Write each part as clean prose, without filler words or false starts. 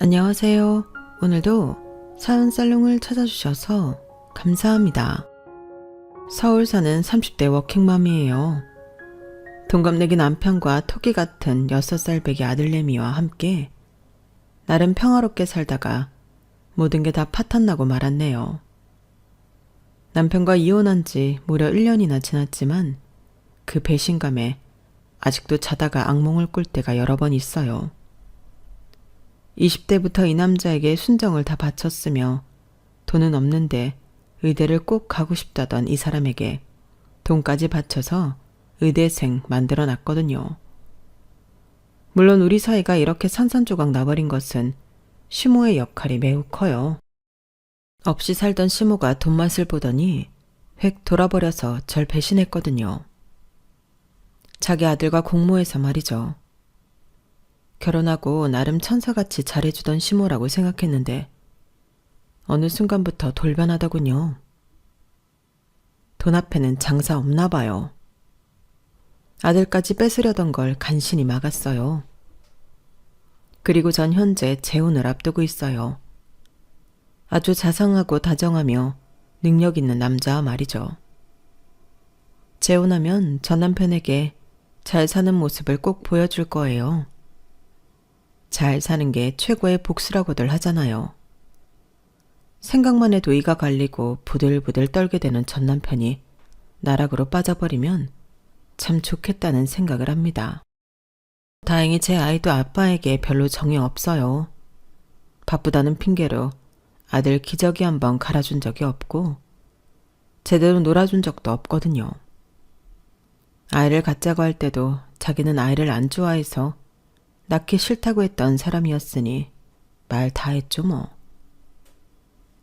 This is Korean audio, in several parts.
안녕하세요. 오늘도 사연 살롱을 찾아주셔서 감사합니다. 서울 사는 30대 워킹맘이에요. 동갑내기 남편과 토끼 같은 6살 배기 아들내미와 함께 나름 평화롭게 살다가 모든 게 다 파탄나고 말았네요. 남편과 이혼한 지 무려 1년이나 지났지만 그 배신감에 아직도 자다가 악몽을 꿀 때가 여러 번 있어요. 20대부터 이 남자에게 순정을 다 바쳤으며 돈은 없는데 의대를 꼭 가고 싶다던 이 사람에게 돈까지 바쳐서 의대생 만들어 놨거든요. 물론 우리 사이가 이렇게 산산조각 나버린 것은 시모의 역할이 매우 커요. 없이 살던 시모가 돈맛을 보더니 획 돌아버려서 절 배신했거든요. 자기 아들과 공모해서 말이죠. 결혼하고 나름 천사같이 잘해주던 시모라고 생각했는데 어느 순간부터 돌변하더군요. 돈 앞에는 장사 없나 봐요. 아들까지 뺏으려던 걸 간신히 막았어요. 그리고 전 현재 재혼을 앞두고 있어요. 아주 자상하고 다정하며 능력 있는 남자 말이죠. 재혼하면 전 남편에게 잘 사는 모습을 꼭 보여줄 거예요. 잘 사는 게 최고의 복수라고들 하잖아요. 생각만 해도 이가 갈리고 부들부들 떨게 되는 전 남편이 나락으로 빠져버리면 참 좋겠다는 생각을 합니다. 다행히 제 아이도 아빠에게 별로 정이 없어요. 바쁘다는 핑계로 아들 기저귀 한번 갈아준 적이 없고 제대로 놀아준 적도 없거든요. 아이를 갖자고 할 때도 자기는 아이를 안 좋아해서 낳기 싫다고 했던 사람이었으니 말 다 했죠 뭐.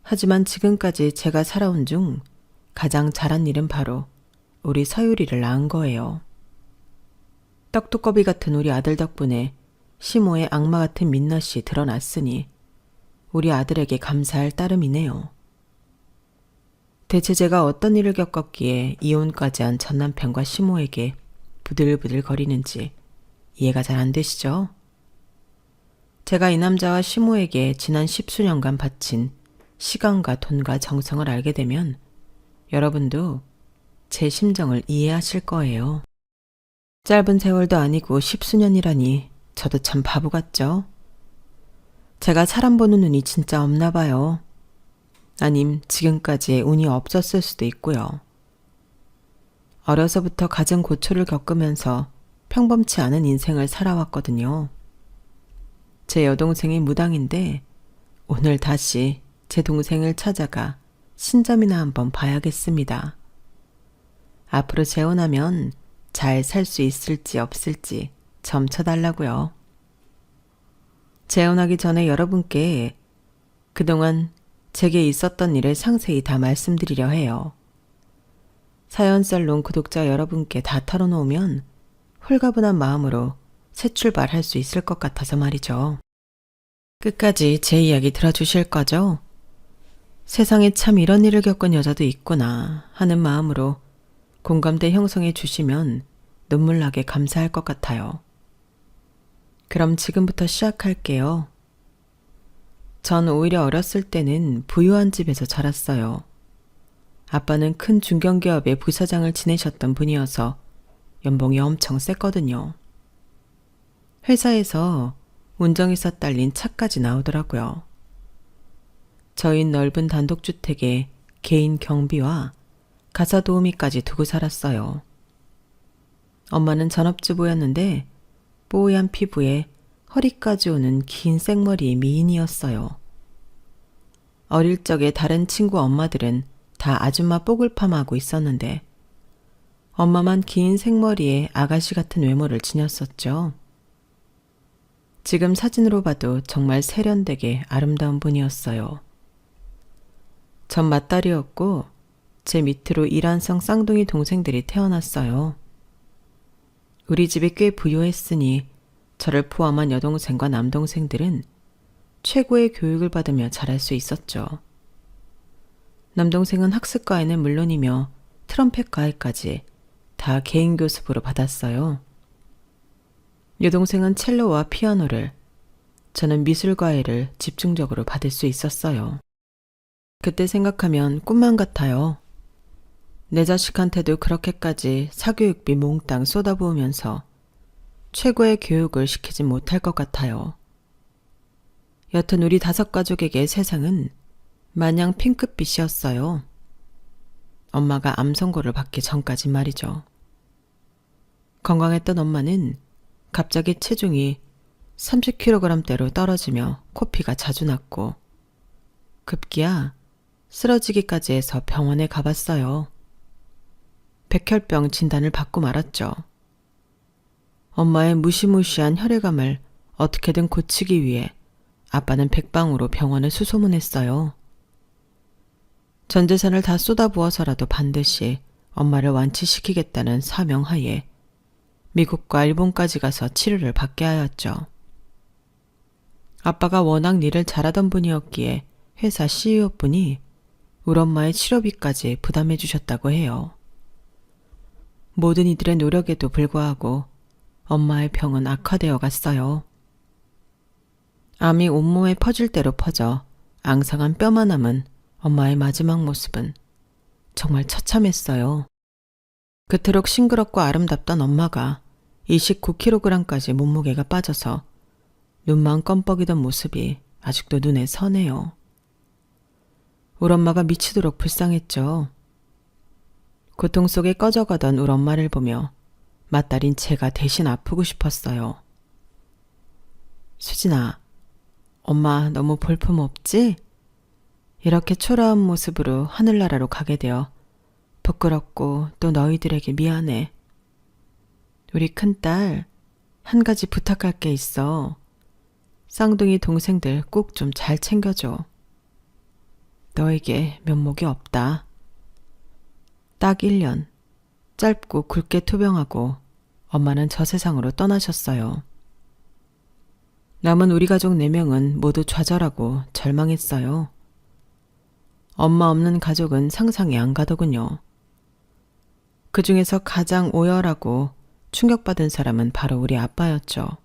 하지만 지금까지 제가 살아온 중 가장 잘한 일은 바로 우리 서유리를 낳은 거예요. 떡두꺼비 같은 우리 아들 덕분에 시모의 악마 같은 민낯이 드러났으니 우리 아들에게 감사할 따름이네요. 대체 제가 어떤 일을 겪었기에 이혼까지 한 전 남편과 시모에게 부들부들 거리는지 이해가 잘 안 되시죠? 제가 이 남자와 시모에게 지난 10수년간 바친 시간과 돈과 정성을 알게 되면 여러분도 제 심정을 이해하실 거예요. 짧은 세월도 아니고 10수년이라니 저도 참 바보 같죠? 제가 사람 보는 눈이 진짜 없나 봐요. 아님 지금까지의 운이 없었을 수도 있고요. 어려서부터 가정 고초를 겪으면서 평범치 않은 인생을 살아왔거든요. 제 여동생이 무당인데 오늘 다시 제 동생을 찾아가 신점이나 한번 봐야겠습니다. 앞으로 재혼하면 잘 살 수 있을지 없을지 점쳐달라고요. 재혼하기 전에 여러분께 그동안 제게 있었던 일을 상세히 다 말씀드리려 해요. 사연살롱 구독자 여러분께 다 털어놓으면 홀가분한 마음으로 새 출발할 수 있을 것 같아서 말이죠. 끝까지 제 이야기 들어주실 거죠? 세상에 참 이런 일을 겪은 여자도 있구나 하는 마음으로 공감대 형성해 주시면 눈물 나게 감사할 것 같아요. 그럼 지금부터 시작할게요. 전 오히려 어렸을 때는 부유한 집에서 자랐어요. 아빠는 큰 중견기업의 부사장을 지내셨던 분이어서 연봉이 엄청 셌거든요. 회사에서 운정에서 딸린 차까지 나오더라고요. 저희 넓은 단독주택에 개인 경비와 가사 도우미까지 두고 살았어요. 엄마는 전업주부였는데 뽀얀 피부에 허리까지 오는 긴 생머리의 미인이었어요. 어릴 적에 다른 친구 엄마들은 다 아줌마 뽀글파마하고 있었는데 엄마만 긴 생머리에 아가씨 같은 외모를 지녔었죠. 지금 사진으로 봐도 정말 세련되게 아름다운 분이었어요. 전 맏딸이었고 제 밑으로 이란성 쌍둥이 동생들이 태어났어요. 우리 집이 꽤 부유했으니 저를 포함한 여동생과 남동생들은 최고의 교육을 받으며 자랄 수 있었죠. 남동생은 학습과외는 물론이며 트럼펫 과외까지 다 개인 교습으로 받았어요. 여동생은 첼로와 피아노를, 저는 미술과외를 집중적으로 받을 수 있었어요. 그때 생각하면 꿈만 같아요. 내 자식한테도 그렇게까지 사교육비 몽땅 쏟아부으면서 최고의 교육을 시키지 못할 것 같아요. 여튼 우리 5가족에게 세상은 마냥 핑크빛이었어요. 엄마가 암 선고를 받기 전까진 말이죠. 건강했던 엄마는 갑자기 체중이 30kg대로 떨어지며 코피가 자주 났고 급기야 쓰러지기까지 해서 병원에 가봤어요. 백혈병 진단을 받고 말았죠. 엄마의 무시무시한 혈액암을 어떻게든 고치기 위해 아빠는 백방으로 병원을 수소문했어요. 전 재산을 다 쏟아부어서라도 반드시 엄마를 완치시키겠다는 사명하에 미국과 일본까지 가서 치료를 받게 하였죠. 아빠가 워낙 일을 잘하던 분이었기에 회사 CEO분이 우리 엄마의 치료비까지 부담해 주셨다고 해요. 모든 이들의 노력에도 불구하고 엄마의 병은 악화되어 갔어요. 암이 온몸에 퍼질 대로 퍼져 앙상한 뼈만 남은 엄마의 마지막 모습은 정말 처참했어요. 그토록 싱그럽고 아름답던 엄마가 29kg까지 몸무게가 빠져서 눈만 껌뻑이던 모습이 아직도 눈에 선해요. 우리 엄마가 미치도록 불쌍했죠. 고통 속에 꺼져가던 우리 엄마를 보며 맏딸인 제가 대신 아프고 싶었어요. 수진아, 엄마 너무 볼품 없지? 이렇게 초라한 모습으로 하늘나라로 가게 되어 부끄럽고 또 너희들에게 미안해. 우리 큰딸, 한 가지 부탁할 게 있어. 쌍둥이 동생들 꼭 좀 잘 챙겨줘. 너에게 면목이 없다. 딱 1년, 짧고 굵게 투병하고 엄마는 저 세상으로 떠나셨어요. 남은 우리 가족 4명은 모두 좌절하고 절망했어요. 엄마 없는 가족은 상상이 안 가더군요. 그 중에서 가장 오열하고 충격받은 사람은 바로 우리 아빠였죠.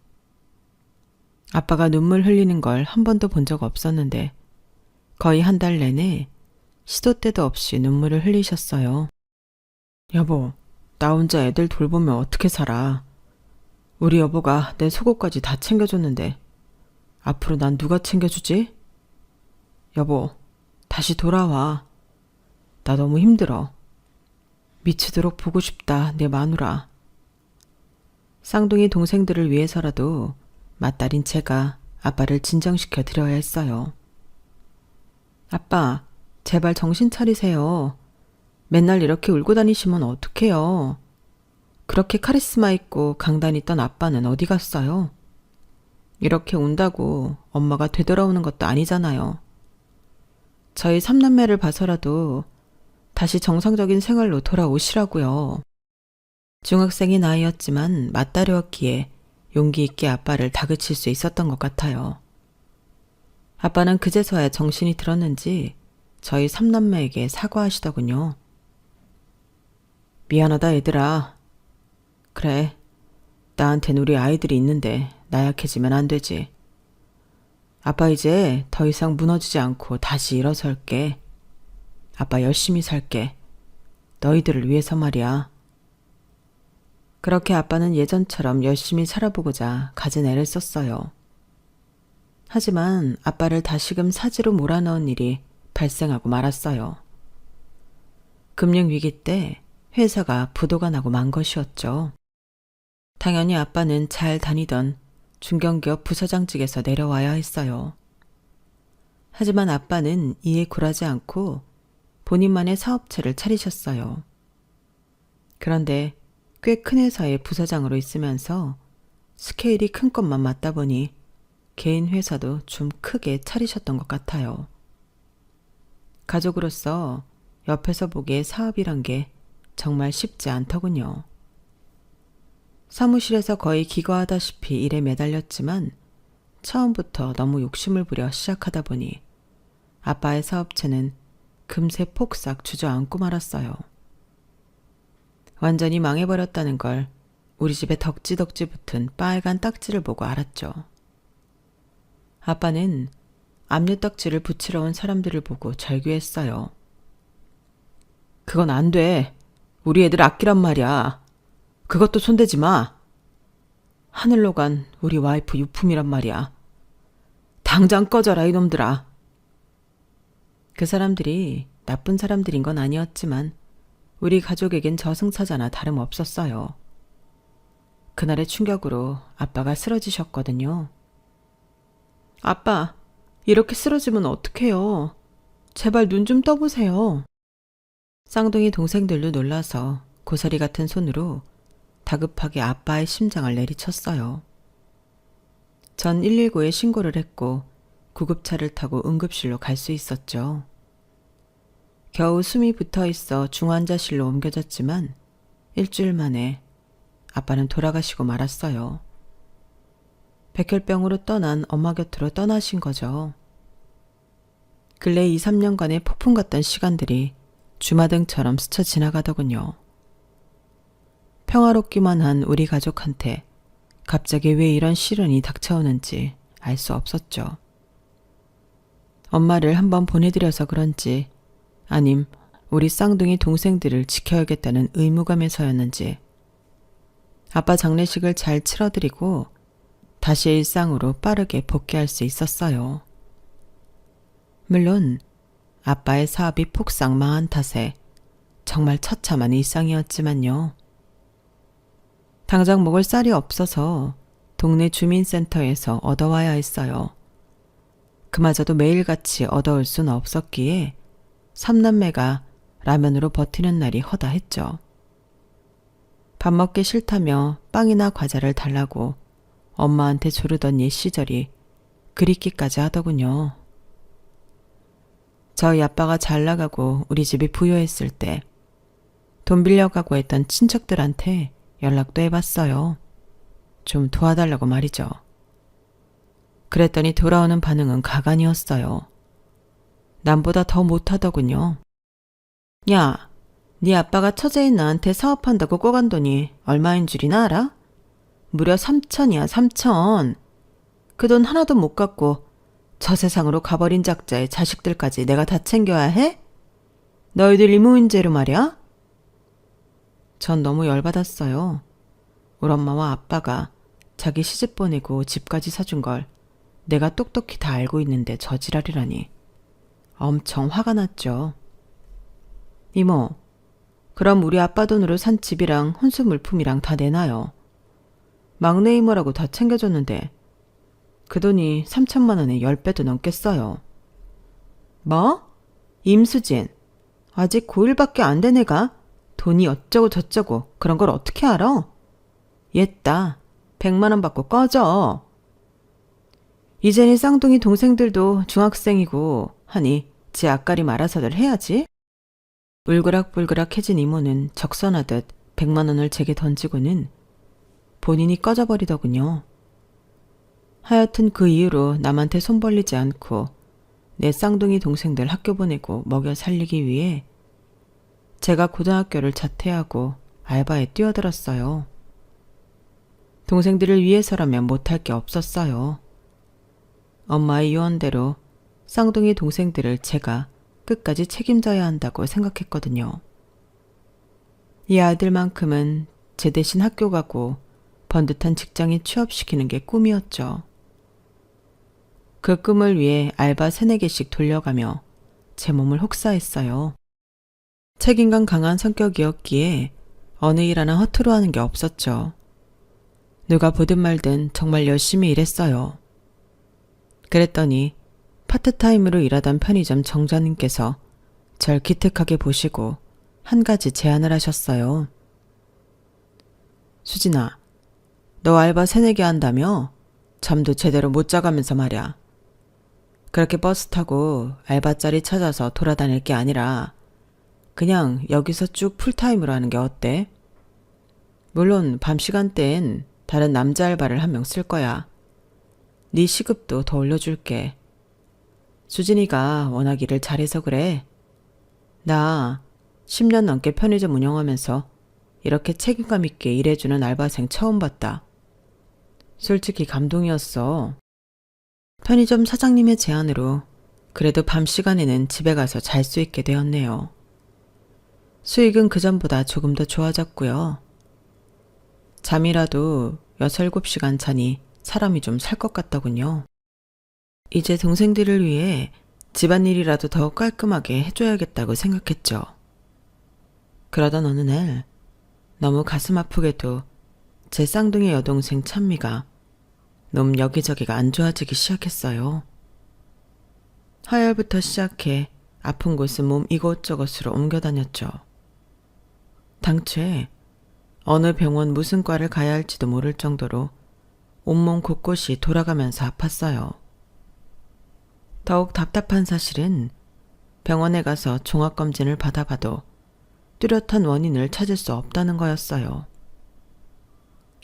아빠가 눈물 흘리는 걸 한 번도 본 적 없었는데 거의 한 달 내내 시도 때도 없이 눈물을 흘리셨어요. 여보, 나 혼자 애들 돌보면 어떻게 살아? 우리 여보가 내 속옷까지 다 챙겨줬는데 앞으로 난 누가 챙겨주지? 여보, 다시 돌아와. 나 너무 힘들어. 미치도록 보고 싶다, 내 마누라. 쌍둥이 동생들을 위해서라도 맏딸인 제가 아빠를 진정시켜 드려야 했어요. 아빠, 제발 정신 차리세요. 맨날 이렇게 울고 다니시면 어떡해요. 그렇게 카리스마 있고 강단 있던 아빠는 어디 갔어요? 이렇게 운다고 엄마가 되돌아오는 것도 아니잖아요. 저희 3남매를 봐서라도 다시 정상적인 생활로 돌아오시라고요. 중학생의 나이였지만 맏딸이었기에 용기 있게 아빠를 다그칠 수 있었던 것 같아요. 아빠는 그제서야 정신이 들었는지 저희 3남매에게 사과하시더군요. 미안하다 얘들아. 그래, 나한텐 우리 아이들이 있는데 나약해지면 안 되지. 아빠 이제 더 이상 무너지지 않고 다시 일어설게. 아빠 열심히 살게. 너희들을 위해서 말이야. 그렇게 아빠는 예전처럼 열심히 살아보고자 갖은 애를 썼어요. 하지만 아빠를 다시금 사지로 몰아넣은 일이 발생하고 말았어요. 금융위기 때 회사가 부도가 나고 만 것이었죠. 당연히 아빠는 잘 다니던 중견기업 부서장직에서 내려와야 했어요. 하지만 아빠는 이에 굴하지 않고 본인만의 사업체를 차리셨어요. 그런데 꽤 큰 회사의 부서장으로 있으면서 스케일이 큰 것만 맞다 보니 개인 회사도 좀 크게 차리셨던 것 같아요. 가족으로서 옆에서 보기에 사업이란 게 정말 쉽지 않더군요. 사무실에서 거의 기거하다시피 일에 매달렸지만 처음부터 너무 욕심을 부려 시작하다 보니 아빠의 사업체는 금세 폭삭 주저앉고 말았어요. 완전히 망해버렸다는 걸 우리 집에 덕지덕지 붙은 빨간 딱지를 보고 알았죠. 아빠는 압류딱지를 붙이러 온 사람들을 보고 절규했어요. 그건 안 돼. 우리 애들 아끼란 말이야. 그것도 손대지 마. 하늘로 간 우리 와이프 유품이란 말이야. 당장 꺼져라 이놈들아. 그 사람들이 나쁜 사람들인 건 아니었지만 우리 가족에겐 저승사자나 다름없었어요. 그날의 충격으로 아빠가 쓰러지셨거든요. 아빠, 이렇게 쓰러지면 어떡해요. 제발 눈 좀 떠보세요. 쌍둥이 동생들도 놀라서 고사리 같은 손으로 다급하게 아빠의 심장을 내리쳤어요. 전 119에 신고를 했고 구급차를 타고 응급실로 갈 수 있었죠. 겨우 숨이 붙어 있어 중환자실로 옮겨졌지만 일주일 만에 아빠는 돌아가시고 말았어요. 백혈병으로 떠난 엄마 곁으로 떠나신 거죠. 근래 2, 3년간의 폭풍 같던 시간들이 주마등처럼 스쳐 지나가더군요. 평화롭기만 한 우리 가족한테 갑자기 왜 이런 시련이 닥쳐오는지 알 수 없었죠. 엄마를 한번 보내드려서 그런지 아님 우리 쌍둥이 동생들을 지켜야겠다는 의무감에서였는지 아빠 장례식을 잘 치러드리고 다시 일상으로 빠르게 복귀할 수 있었어요. 물론 아빠의 사업이 폭삭 망한 탓에 정말 처참한 일상이었지만요. 당장 먹을 쌀이 없어서 동네 주민센터에서 얻어와야 했어요. 그마저도 매일같이 얻어올 수는 없었기에 삼남매가 라면으로 버티는 날이 허다했죠. 밥 먹기 싫다며 빵이나 과자를 달라고 엄마한테 조르던 옛 시절이 그립기까지 하더군요. 저희 아빠가 잘 나가고 우리 집이 부유했을 때 돈 빌려가고 했던 친척들한테 연락도 해봤어요. 좀 도와달라고 말이죠. 그랬더니 돌아오는 반응은 가관이었어요. 남보다 더 못하더군요. 야, 네 아빠가 처제인 나한테 사업한다고 꿔간 돈이 얼마인 줄이나 알아? 무려 3천이야, 3천. 그 돈 하나도 못 갖고 저 세상으로 가버린 작자의 자식들까지 내가 다 챙겨야 해? 너희들 이무인재로 말이야? 전 너무 열받았어요. 우리 엄마와 아빠가 자기 시집 보내고 집까지 사준 걸 내가 똑똑히 다 알고 있는데 저 지랄이라니. 엄청 화가 났죠. 이모, 그럼 우리 아빠 돈으로 산 집이랑 혼수 물품이랑 다 내놔요. 막내 이모라고 다 챙겨줬는데 그 돈이 3천만 원에 10배도 넘겠어요. 뭐? 임수진, 아직 고1밖에 안 된 애가 돈이 어쩌고 저쩌고 그런 걸 어떻게 알아? 옛다, 100만 원 받고 꺼져. 이젠이 쌍둥이 동생들도 중학생이고 하니 지 앞가림 알아서들 해야지. 울그락불그락해진 이모는 적선하듯 100만 원을 제게 던지고는 본인이 꺼져버리더군요. 하여튼 그 이후로 남한테 손 벌리지 않고 내 쌍둥이 동생들 학교 보내고 먹여 살리기 위해 제가 고등학교를 자퇴하고 알바에 뛰어들었어요. 동생들을 위해서라면 못할 게 없었어요. 엄마의 유언대로 쌍둥이 동생들을 제가 끝까지 책임져야 한다고 생각했거든요. 이 아들만큼은 제 대신 학교 가고 번듯한 직장에 취업시키는 게 꿈이었죠. 그 꿈을 위해 알바 3-4개씩 돌려가며 제 몸을 혹사했어요. 책임감 강한 성격이었기에 어느 일 하나 허투루 하는 게 없었죠. 누가 보든 말든 정말 열심히 일했어요. 그랬더니 파트타임으로 일하던 편의점 정자님께서 절 기특하게 보시고 한 가지 제안을 하셨어요. 수진아, 너 알바 3-4개 한다며? 잠도 제대로 못 자가면서 말이야. 그렇게 버스 타고 알바자리 찾아서 돌아다닐 게 아니라 그냥 여기서 쭉 풀타임으로 하는 게 어때? 물론 밤 시간대엔 다른 남자 알바를 1명 쓸 거야. 네 시급도 더 올려줄게. 수진이가 워낙 일을 잘해서 그래. 나 10년 넘게 편의점 운영하면서 이렇게 책임감 있게 일해주는 알바생 처음 봤다. 솔직히 감동이었어. 편의점 사장님의 제안으로 그래도 밤 시간에는 집에 가서 잘 수 있게 되었네요. 수익은 그전보다 조금 더 좋아졌고요. 잠이라도 6, 7시간 자니 사람이 좀 살 것 같더군요. 이제 동생들을 위해 집안일이라도 더 깔끔하게 해줘야겠다고 생각했죠. 그러던 어느 날 너무 가슴 아프게도 제 쌍둥이 여동생 찬미가 놈 여기저기가 안 좋아지기 시작했어요. 하혈부터 시작해 아픈 곳은 몸 이곳저곳으로 옮겨 다녔죠. 당최 어느 병원 무슨 과를 가야 할지도 모를 정도로 온몸 곳곳이 돌아가면서 아팠어요. 더욱 답답한 사실은 병원에 가서 종합검진을 받아봐도 뚜렷한 원인을 찾을 수 없다는 거였어요.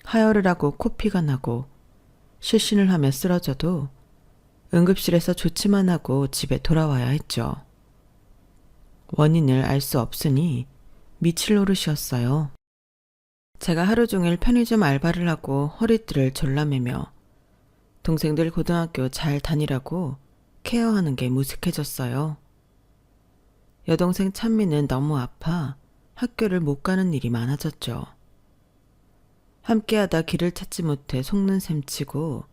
하혈을 하고 코피가 나고 실신을 하며 쓰러져도 응급실에서 조치만 하고 집에 돌아와야 했죠. 원인을 알 수 없으니 미칠 노릇이었어요. 제가 하루 종일 편의점 알바를 하고 허리띠를 졸라매며 동생들 고등학교 잘 다니라고 케어하는 게 무색해졌어요. 여동생 찬미는 너무 아파 학교를 못 가는 일이 많아졌죠. 함께하다 길을 찾지 못해 속는 셈 치고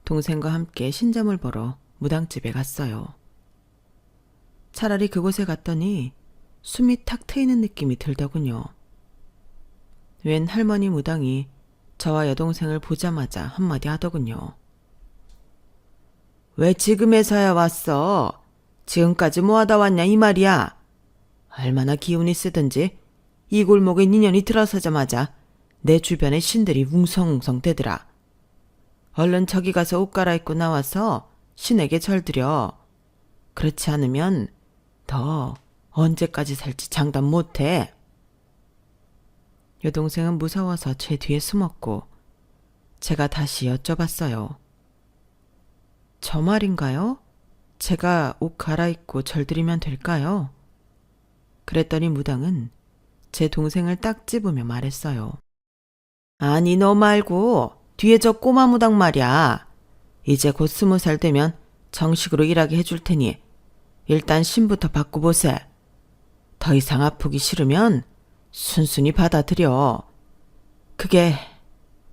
동생과 함께 신점을 보러 무당집에 갔어요. 차라리 그곳에 갔더니 숨이 탁 트이는 느낌이 들더군요. 웬 할머니 무당이 저와 여동생을 보자마자 한마디 하더군요. 왜 지금에서야 왔어? 지금까지 뭐하다 왔냐 이 말이야. 얼마나 기운이 세든지 이 골목에 인연이 들어서자마자 내 주변에 신들이 웅성웅성 대더라. 얼른 저기 가서 옷 갈아입고 나와서 신에게 절드려. 그렇지 않으면 더 언제까지 살지 장담 못해. 여동생은 무서워서 제 뒤에 숨었고 제가 다시 여쭤봤어요. 저 말인가요? 제가 옷 갈아입고 절드리면 될까요? 그랬더니 무당은 제 동생을 딱 집으며 말했어요. 아니 너 말고 뒤에 저 꼬마 무당 말이야. 이제 곧 20살 되면 정식으로 일하게 해줄 테니 일단 신부터 바꾸보세. 더 이상 아프기 싫으면 순순히 받아들여. 그게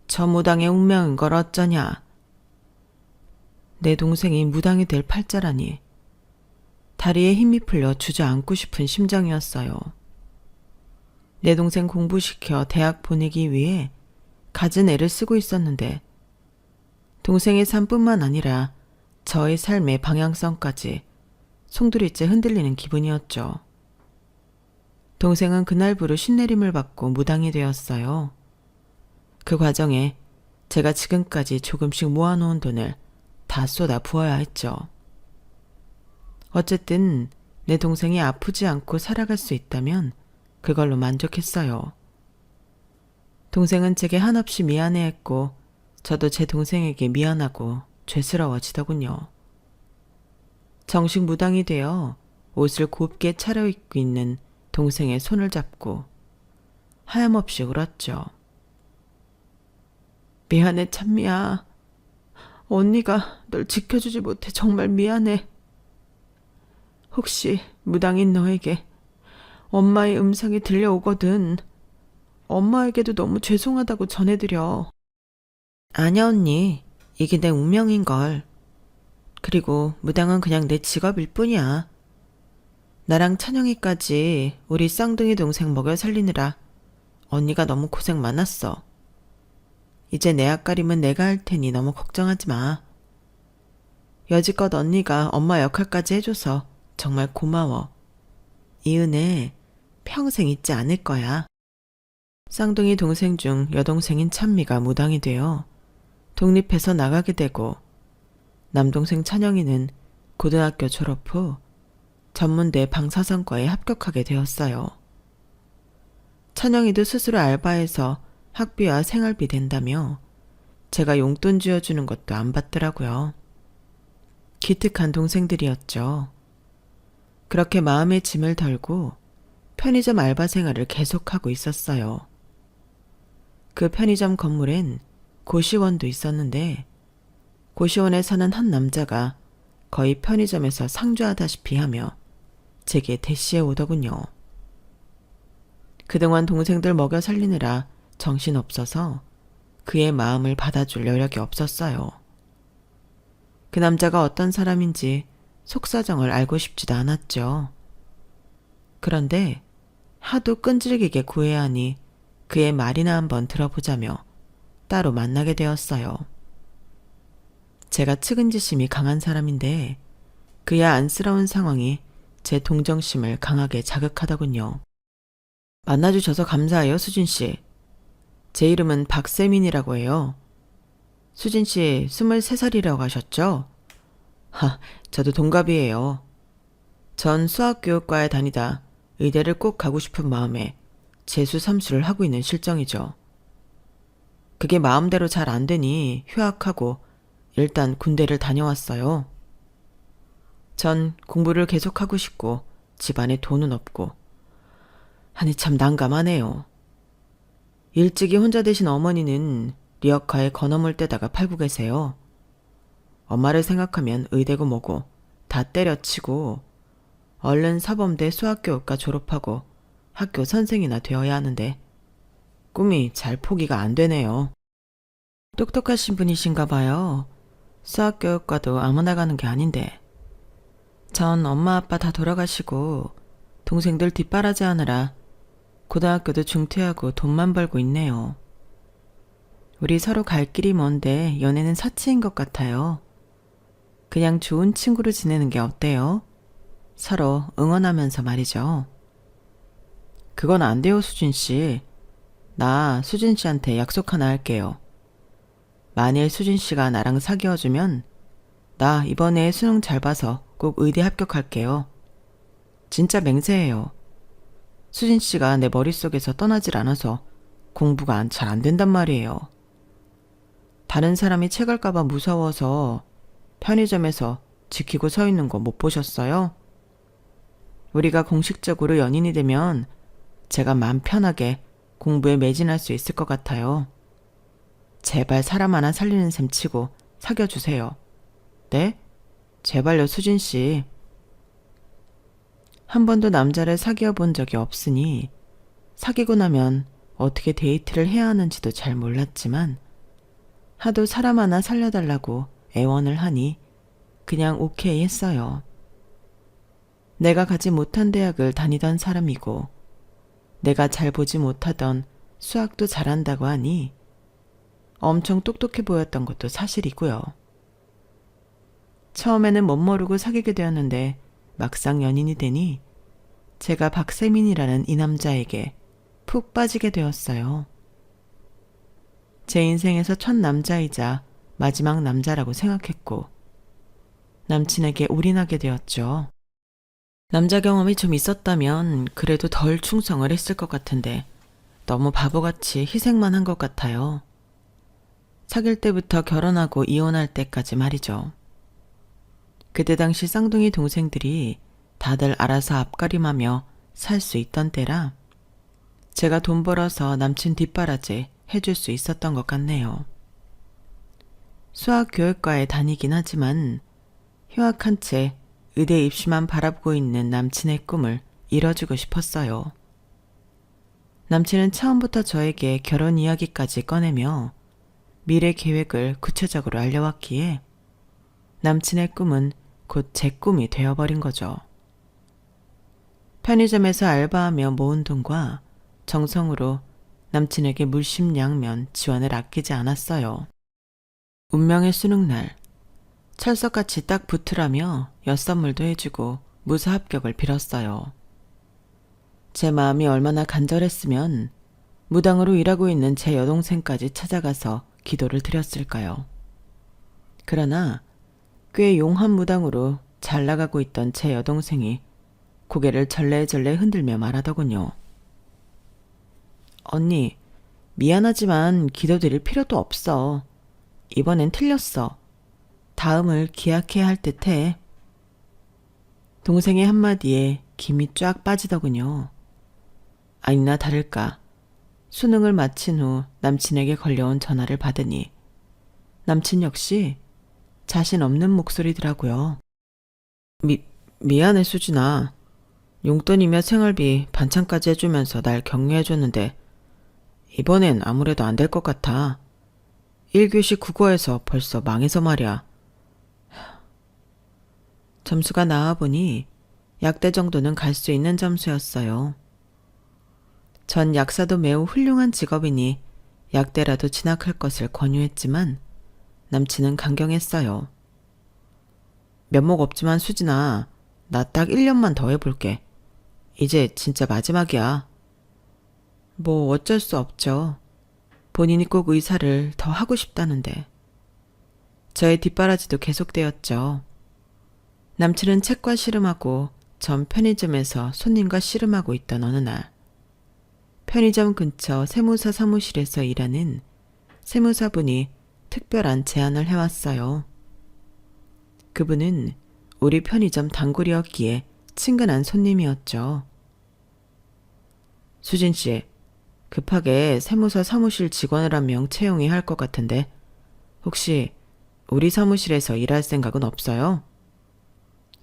저 무당의 운명인 걸 어쩌냐. 내 동생이 무당이 될 팔자라니 다리에 힘이 풀려 주저앉고 싶은 심정이었어요. 내 동생 공부시켜 대학 보내기 위해 갖은 애를 쓰고 있었는데 동생의 삶뿐만 아니라 저의 삶의 방향성까지 송두리째 흔들리는 기분이었죠. 동생은 그날부로 신내림을 받고 무당이 되었어요. 그 과정에 제가 지금까지 조금씩 모아놓은 돈을 다 쏟아 부어야 했죠. 어쨌든 내 동생이 아프지 않고 살아갈 수 있다면 그걸로 만족했어요. 동생은 제게 한없이 미안해했고 저도 제 동생에게 미안하고 죄스러워지더군요. 정식 무당이 되어 옷을 곱게 차려입고 있는 동생의 손을 잡고 하염없이 울었죠. 미안해 찬미야. 언니가 널 지켜주지 못해 정말 미안해. 혹시 무당인 너에게 엄마의 음성이 들려오거든 엄마에게도 너무 죄송하다고 전해드려. 아니야 언니. 이게 내 운명인걸. 그리고 무당은 그냥 내 직업일 뿐이야. 나랑 찬영이까지 우리 쌍둥이 동생 먹여 살리느라 언니가 너무 고생 많았어. 이제 내 앞가림은 내가 할 테니 너무 걱정하지 마. 여지껏 언니가 엄마 역할까지 해줘서 정말 고마워. 이 은혜 평생 잊지 않을 거야. 쌍둥이 동생 중 여동생인 찬미가 무당이 되어 독립해서 나가게 되고 남동생 찬영이는 고등학교 졸업 후 전문대 방사선과에 합격하게 되었어요. 찬영이도 스스로 알바해서 학비와 생활비 된다며 제가 용돈 쥐어주는 것도 안 받더라고요. 기특한 동생들이었죠. 그렇게 마음의 짐을 덜고 편의점 알바 생활을 계속하고 있었어요. 그 편의점 건물엔 고시원도 있었는데 고시원에 사는 한 남자가 거의 편의점에서 상주하다시피 하며 제게 대시해 오더군요. 그동안 동생들 먹여 살리느라 정신없어서 그의 마음을 받아줄 여력이 없었어요. 그 남자가 어떤 사람인지 속사정을 알고 싶지도 않았죠. 그런데 하도 끈질기게 구해야 하니 그의 말이나 한번 들어보자며 따로 만나게 되었어요. 제가 측은지심이 강한 사람인데 그의 안쓰러운 상황이 제 동정심을 강하게 자극하더군요. 만나주셔서 감사해요, 수진씨. 제 이름은 박세민이라고 해요. 수진씨 23살이라고 하셨죠? 저도 동갑이에요. 전 수학교육과에 다니다 의대를 꼭 가고 싶은 마음에 재수 3수를 하고 있는 실정이죠. 그게 마음대로 잘 안 되니 휴학하고 일단 군대를 다녀왔어요. 전 공부를 계속하고 싶고 집안에 돈은 없고 아니 참 난감하네요. 일찍이 혼자 되신 어머니는 리어카에 건어물 떼다가 팔고 계세요. 엄마를 생각하면 의대고 뭐고 다 때려치고 얼른 사범대 수학교육과 졸업하고 학교 선생이나 되어야 하는데 꿈이 잘 포기가 안 되네요. 똑똑하신 분이신가 봐요. 수학교육과도 아무나 가는 게 아닌데. 전 엄마 아빠 다 돌아가시고 동생들 뒷바라지 하느라 고등학교도 중퇴하고 돈만 벌고 있네요. 우리 서로 갈 길이 먼데 연애는 사치인 것 같아요. 그냥 좋은 친구로 지내는 게 어때요? 서로 응원하면서 말이죠. 그건 안 돼요, 수진씨. 나 수진씨한테 약속 하나 할게요. 만일 수진씨가 나랑 사귀어주면 나 이번에 수능 잘 봐서 꼭 의대 합격할게요. 진짜 맹세해요. 수진씨가 내 머릿속에서 떠나질 않아서 공부가 잘 안 된단 말이에요. 다른 사람이 채갈까봐 무서워서 편의점에서 지키고 서 있는 거 못 보셨어요? 우리가 공식적으로 연인이 되면 제가 마음 편하게 공부에 매진할 수 있을 것 같아요. 제발 사람 하나 살리는 셈 치고 사귀어주세요. 네? 제발요, 수진씨. 한 번도 남자를 사귀어 본 적이 없으니 사귀고 나면 어떻게 데이트를 해야 하는지도 잘 몰랐지만 하도 사람 하나 살려달라고 애원을 하니 그냥 오케이 했어요. 내가 가지 못한 대학을 다니던 사람이고 내가 잘 보지 못하던 수학도 잘한다고 하니 엄청 똑똑해 보였던 것도 사실이고요. 처음에는 멋모르고 사귀게 되었는데 막상 연인이 되니 제가 박세민이라는 이 남자에게 푹 빠지게 되었어요. 제 인생에서 첫 남자이자 마지막 남자라고 생각했고 남친에게 올인하게 되었죠. 남자 경험이 좀 있었다면 그래도 덜 충성을 했을 것 같은데 너무 바보같이 희생만 한 것 같아요. 사귈 때부터 결혼하고 이혼할 때까지 말이죠. 그때 당시 쌍둥이 동생들이 다들 알아서 앞가림하며 살 수 있던 때라 제가 돈 벌어서 남친 뒷바라지 해줄 수 있었던 것 같네요. 수학교육과에 다니긴 하지만 휴학한 채 의대 입시만 바라보고 있는 남친의 꿈을 이뤄주고 싶었어요. 남친은 처음부터 저에게 결혼 이야기까지 꺼내며 미래 계획을 구체적으로 알려왔기에 남친의 꿈은 곧 제 꿈이 되어버린 거죠. 편의점에서 알바하며 모은 돈과 정성으로 남친에게 물심양면 지원을 아끼지 않았어요. 운명의 수능날 철석같이 딱 붙으라며 엿선물도 해주고 무사 합격을 빌었어요. 제 마음이 얼마나 간절했으면 무당으로 일하고 있는 제 여동생까지 찾아가서 기도를 드렸을까요. 그러나 꽤 용한 무당으로 잘 나가고 있던 제 여동생이 고개를 절레절레 흔들며 말하더군요. 언니, 미안하지만 기도드릴 필요도 없어. 이번엔 틀렸어. 다음을 기약해야 할 듯해. 동생의 한마디에 김이 쫙 빠지더군요. 아니나 다를까 수능을 마친 후 남친에게 걸려온 전화를 받으니 남친 역시 자신 없는 목소리더라고요. 미안해, 수진아. 용돈이며 생활비 반찬까지 해주면서 날 격려해줬는데 이번엔 아무래도 안 될 것 같아. 1교시 국어에서 벌써 망해서 말이야. 점수가 나와보니 약대 정도는 갈 수 있는 점수였어요. 전 약사도 매우 훌륭한 직업이니 약대라도 진학할 것을 권유했지만 남친은 강경했어요. 면목 없지만 수진아, 나 딱 1년만 더 해볼게. 이제 진짜 마지막이야. 뭐 어쩔 수 없죠. 본인이 꼭 의사를 더 하고 싶다는데. 저의 뒷바라지도 계속되었죠. 남친은 책과 씨름하고 전 편의점에서 손님과 씨름하고 있던 어느 날, 편의점 근처 세무사 사무실에서 일하는 세무사분이 특별한 제안을 해왔어요. 그분은 우리 편의점 단골이었기에 친근한 손님이었죠. 수진 씨, 급하게 세무사 사무실 직원을 한 명 채용해야 할 것 같은데 혹시 우리 사무실에서 일할 생각은 없어요?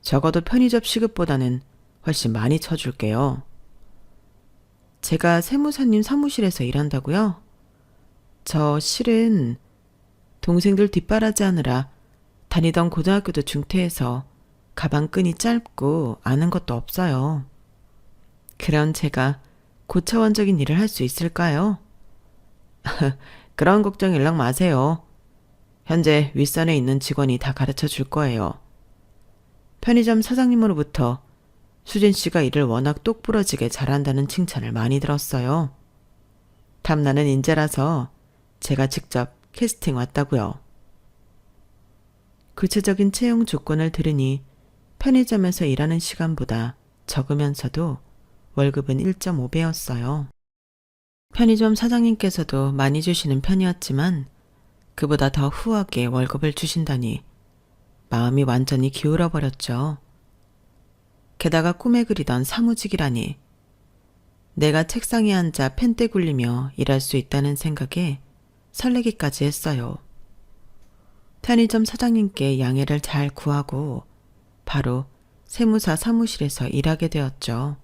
적어도 편의점 시급보다는 훨씬 많이 쳐줄게요. 제가 세무사님 사무실에서 일한다고요? 저 실은 동생들 뒷바라지 하느라 다니던 고등학교도 중퇴해서 가방끈이 짧고 아는 것도 없어요. 그런 제가 고차원적인 일을 할 수 있을까요? 그런 걱정 일랑 마세요. 현재 윗선에 있는 직원이 다 가르쳐 줄 거예요. 편의점 사장님으로부터 수진 씨가 일을 워낙 똑부러지게 잘한다는 칭찬을 많이 들었어요. 탐나는 인재라서 제가 직접 캐스팅 왔다고요. 구체적인 채용 조건을 들으니 편의점에서 일하는 시간보다 적으면서도 월급은 1.5배였어요. 편의점 사장님께서도 많이 주시는 편이었지만 그보다 더 후하게 월급을 주신다니 마음이 완전히 기울어 버렸죠. 게다가 꿈에 그리던 사무직이라니. 내가 책상에 앉아 펜대 굴리며 일할 수 있다는 생각에 설레기까지 했어요. 편의점 사장님께 양해를 잘 구하고 바로 세무사 사무실에서 일하게 되었죠.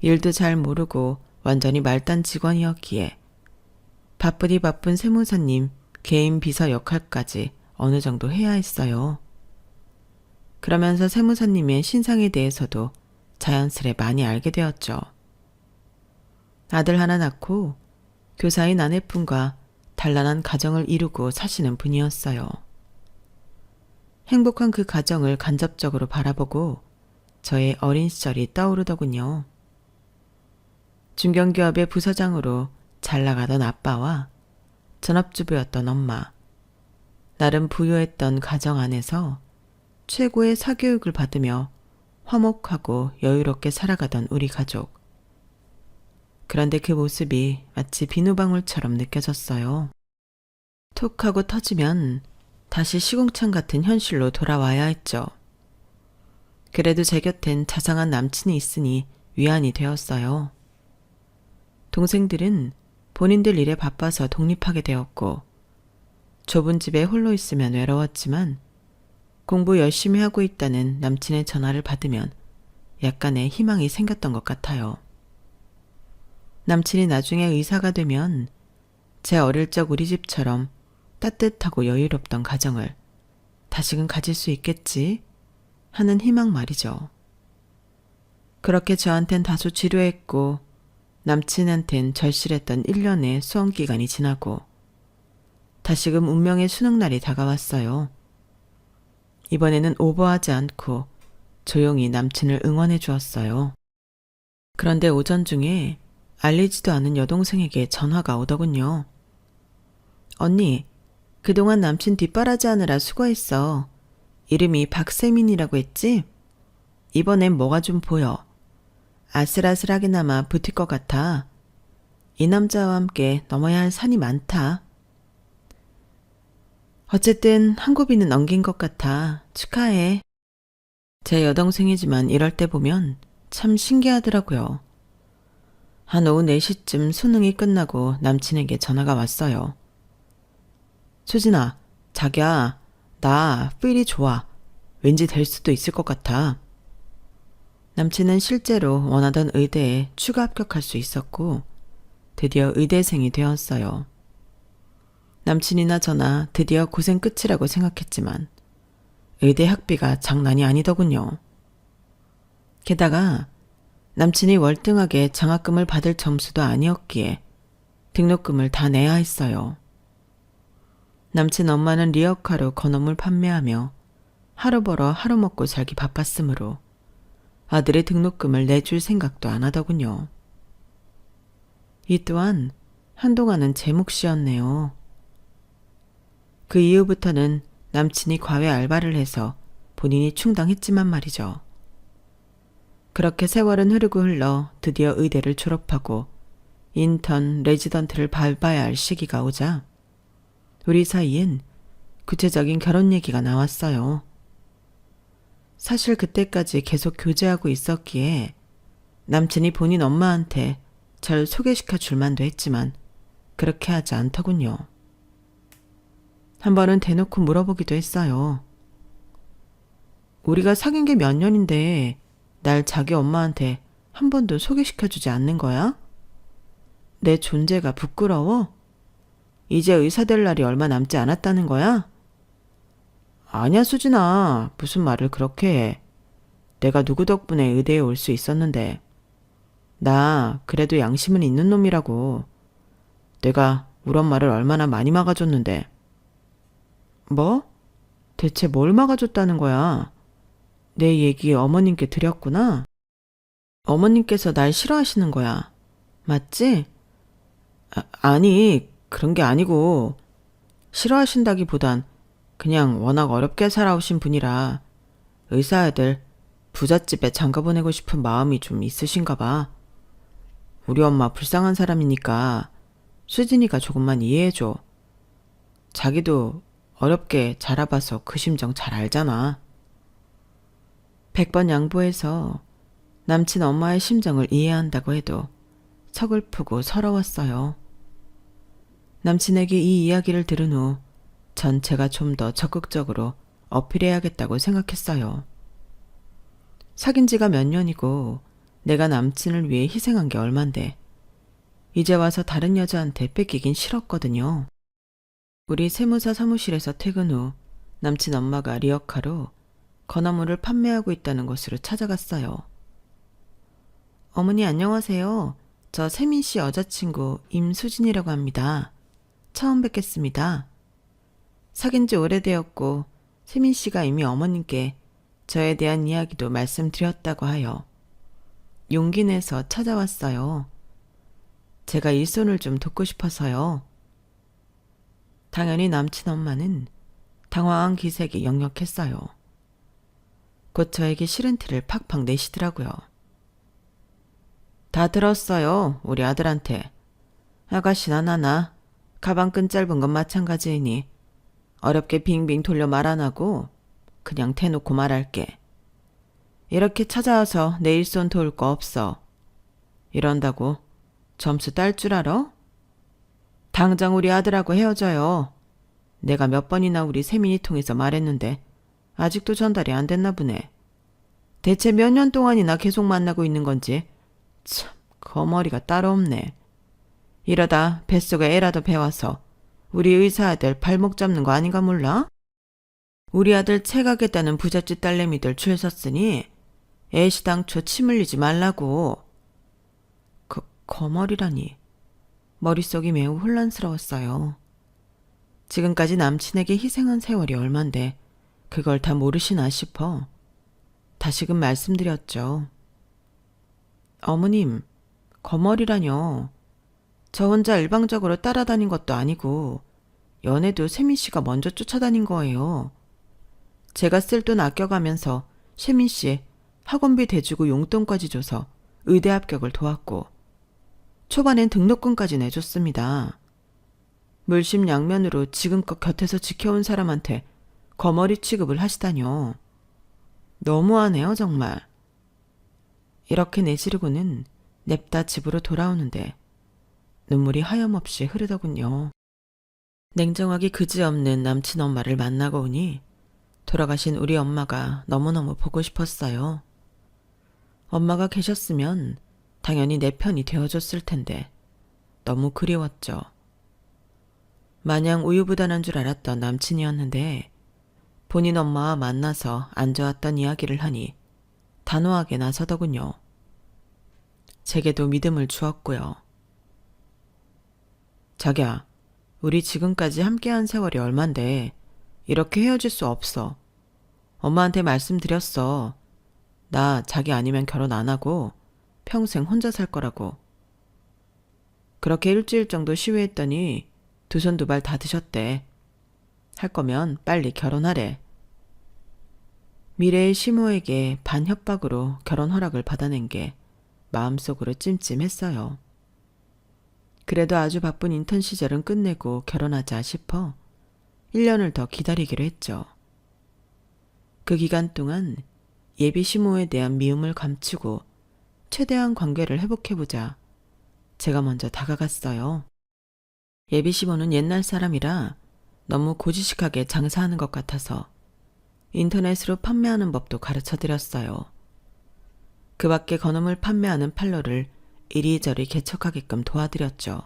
일도 잘 모르고 완전히 말단 직원이었기에 바쁘디 바쁜 세무사님 개인 비서 역할까지 어느 정도 해야 했어요. 그러면서 세무사님의 신상에 대해서도 자연스레 많이 알게 되었죠. 아들 하나 낳고 교사인 아내분과 단란한 가정을 이루고 사시는 분이었어요. 행복한 그 가정을 간접적으로 바라보고 저의 어린 시절이 떠오르더군요. 중견기업의 부서장으로 잘 나가던 아빠와 전업주부였던 엄마, 나름 부유했던 가정 안에서 최고의 사교육을 받으며 화목하고 여유롭게 살아가던 우리 가족. 그런데 그 모습이 마치 비누방울처럼 느껴졌어요. 톡 하고 터지면 다시 시궁창 같은 현실로 돌아와야 했죠. 그래도 제 곁엔 자상한 남친이 있으니 위안이 되었어요. 동생들은 본인들 일에 바빠서 독립하게 되었고 좁은 집에 홀로 있으면 외로웠지만 공부 열심히 하고 있다는 남친의 전화를 받으면 약간의 희망이 생겼던 것 같아요. 남친이 나중에 의사가 되면 제 어릴 적 우리 집처럼 따뜻하고 여유롭던 가정을 다시금 가질 수 있겠지 하는 희망 말이죠. 그렇게 저한텐 다소 지루했고 남친한텐 절실했던 1년의 수험기간이 지나고 다시금 운명의 수능날이 다가왔어요. 이번에는 오버하지 않고 조용히 남친을 응원해 주었어요. 그런데 오전 중에 알리지도 않은 여동생에게 전화가 오더군요. 언니, 그동안 남친 뒷바라지 하느라 수고했어. 이름이 박세민이라고 했지? 이번엔 뭐가 좀 보여. 아슬아슬하게나마 붙을 것 같아. 이 남자와 함께 넘어야 할 산이 많다. 어쨌든 한 고비는 넘긴 것 같아. 축하해. 제 여동생이지만 이럴 때 보면 참 신기하더라고요. 한 오후 4시쯤 수능이 끝나고 남친에게 전화가 왔어요. 수진아, 자기야, 나 필이 좋아. 왠지 될 수도 있을 것 같아. 남친은 실제로 원하던 의대에 추가 합격할 수 있었고 드디어 의대생이 되었어요. 남친이나 저나 드디어 고생 끝이라고 생각했지만 의대 학비가 장난이 아니더군요. 게다가 남친이 월등하게 장학금을 받을 점수도 아니었기에 등록금을 다 내야 했어요. 남친 엄마는 리어카로 건어물 판매하며 하루 벌어 하루 먹고 살기 바빴으므로 아들의 등록금을 내줄 생각도 안 하더군요. 이 또한 한동안은 제 몫이었네요. 그 이후부터는 남친이 과외 알바를 해서 본인이 충당했지만 말이죠. 그렇게 세월은 흐르고 흘러 드디어 의대를 졸업하고 인턴, 레지던트를 밟아야 할 시기가 오자 우리 사이엔 구체적인 결혼 얘기가 나왔어요. 사실 그때까지 계속 교제하고 있었기에 남친이 본인 엄마한테 절 소개시켜 줄 만도 했지만 그렇게 하지 않더군요. 한 번은 대놓고 물어보기도 했어요. 우리가 사귄 게 몇 년인데 날 자기 엄마한테 한 번도 소개시켜주지 않는 거야? 내 존재가 부끄러워? 이제 의사 될 날이 얼마 남지 않았다는 거야? 아니야, 수진아. 무슨 말을 그렇게 해. 내가 누구 덕분에 의대에 올 수 있었는데. 나 그래도 양심은 있는 놈이라고. 내가 우리 엄마를 얼마나 많이 막아줬는데. 뭐? 대체 뭘 막아줬다는 거야? 내 얘기 어머님께 드렸구나? 어머님께서 날 싫어하시는 거야. 맞지? 아니, 그런 게 아니고 싫어하신다기보단 그냥 워낙 어렵게 살아오신 분이라 의사 애들 부잣집에 장가 보내고 싶은 마음이 좀 있으신가 봐. 우리 엄마 불쌍한 사람이니까 수진이가 조금만 이해해줘. 자기도 어렵게 자라봐서 그 심정 잘 알잖아. 100번 양보해서 남친 엄마의 심정을 이해한다고 해도 서글프고 서러웠어요. 남친에게 이 이야기를 들은 후 전 제가 좀 더 적극적으로 어필해야겠다고 생각했어요. 사귄 지가 몇 년이고 내가 남친을 위해 희생한 게 얼만데 이제 와서 다른 여자한테 뺏기긴 싫었거든요. 우리 세무사 사무실에서 퇴근 후 남친 엄마가 리어카로 건어물을 판매하고 있다는 곳으로 찾아갔어요. 어머니 안녕하세요. 저 세민 씨 여자친구 임수진이라고 합니다. 처음 뵙겠습니다. 사귄 지 오래되었고 세민 씨가 이미 어머님께 저에 대한 이야기도 말씀드렸다고 하여 용기 내서 찾아왔어요. 제가 일손을 좀 돕고 싶어서요. 당연히 남친 엄마는 당황한 기색이 역력했어요. 곧 저에게 싫은 티를 팍팍 내시더라고요. 다 들었어요. 우리 아들한테. 아가씨나 나나 가방끈 짧은 건 마찬가지이니 어렵게 빙빙 돌려 말 안 하고 그냥 대놓고 말할게. 이렇게 찾아와서 내 일손 도울 거 없어. 이런다고 점수 딸 줄 알아? 당장 우리 아들하고 헤어져요. 내가 몇 번이나 우리 세민이 통해서 말했는데 아직도 전달이 안 됐나 보네. 대체 몇 년 동안이나 계속 만나고 있는 건지 참 거머리가 따로 없네. 이러다 뱃속에 애라도 배워서 우리 의사 아들 발목 잡는 거 아닌가 몰라? 우리 아들 채가겠다는 부잣집 딸내미들 줄 섰으니 애시당초 침 흘리지 말라고. 거머리라니. 머릿속이 매우 혼란스러웠어요. 지금까지 남친에게 희생한 세월이 얼만데 그걸 다 모르시나 싶어 다시금 말씀드렸죠. 어머님, 거머리라뇨. 저 혼자 일방적으로 따라다닌 것도 아니고 연애도 세민 씨가 먼저 쫓아다닌 거예요. 제가 쓸 돈 아껴가면서 세민 씨 학원비 대주고 용돈까지 줘서 의대 합격을 도왔고 초반엔 등록금까지 내줬습니다. 물심양면으로 지금껏 곁에서 지켜온 사람한테 거머리 취급을 하시다뇨. 너무하네요 정말. 이렇게 내지르고는 냅다 집으로 돌아오는데 눈물이 하염없이 흐르더군요. 냉정하기 그지없는 남친 엄마를 만나고 오니 돌아가신 우리 엄마가 너무너무 보고 싶었어요. 엄마가 계셨으면 당연히 내 편이 되어줬을 텐데 너무 그리웠죠. 마냥 우유부단한 줄 알았던 남친이었는데 본인 엄마와 만나서 안 좋았던 이야기를 하니 단호하게 나서더군요. 제게도 믿음을 주었고요. 자기야, 우리 지금까지 함께한 세월이 얼만데 이렇게 헤어질 수 없어. 엄마한테 말씀드렸어. 나 자기 아니면 결혼 안 하고 평생 혼자 살 거라고. 그렇게 일주일 정도 시위했더니 두 손 두 발 다 드셨대. 할 거면 빨리 결혼하래. 미래의 시모에게 반협박으로 결혼 허락을 받아낸 게 마음속으로 찜찜했어요. 그래도 아주 바쁜 인턴 시절은 끝내고 결혼하자 싶어 1년을 더 기다리기로 했죠. 그 기간 동안 예비 시모에 대한 미움을 감추고 최대한 관계를 회복해보자 제가 먼저 다가갔어요. 예비 시모는 옛날 사람이라 너무 고지식하게 장사하는 것 같아서 인터넷으로 판매하는 법도 가르쳐드렸어요. 그 밖에 건어물 판매하는 팔로를 이리저리 개척하게끔 도와드렸죠.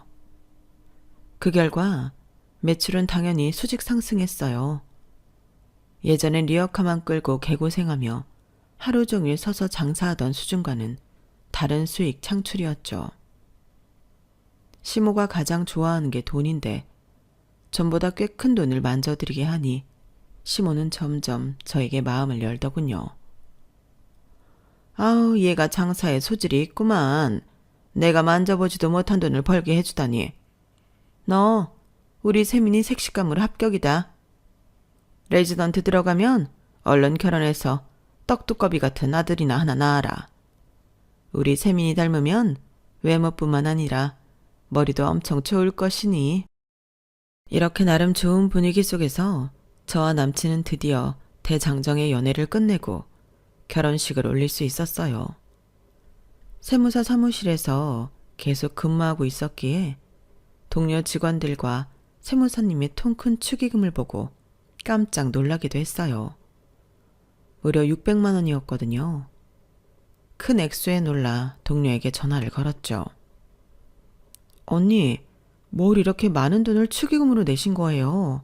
그 결과 매출은 당연히 수직 상승했어요. 예전엔 리어카만 끌고 개고생하며 하루 종일 서서 장사하던 수준과는 다른 수익 창출이었죠. 시모가 가장 좋아하는 게 돈인데 전보다 꽤 큰 돈을 만져드리게 하니 시모는 점점 저에게 마음을 열더군요. 아우, 얘가 장사에 소질이 있구만. 내가 만져보지도 못한 돈을 벌게 해주다니. 너 우리 세민이 색시감으로 합격이다. 레지던트 들어가면 얼른 결혼해서 떡두꺼비 같은 아들이나 하나 낳아라. 우리 세민이 닮으면 외모뿐만 아니라 머리도 엄청 좋을 것이니. 이렇게 나름 좋은 분위기 속에서 저와 남친은 드디어 대장정의 연애를 끝내고 결혼식을 올릴 수 있었어요. 세무사 사무실에서 계속 근무하고 있었기에 동료 직원들과 세무사님의 통큰 축의금을 보고 깜짝 놀라기도 했어요. 무려 600만 원이었거든요. 큰 액수에 놀라 동료에게 전화를 걸었죠. 언니, 뭘 이렇게 많은 돈을 축의금으로 내신 거예요?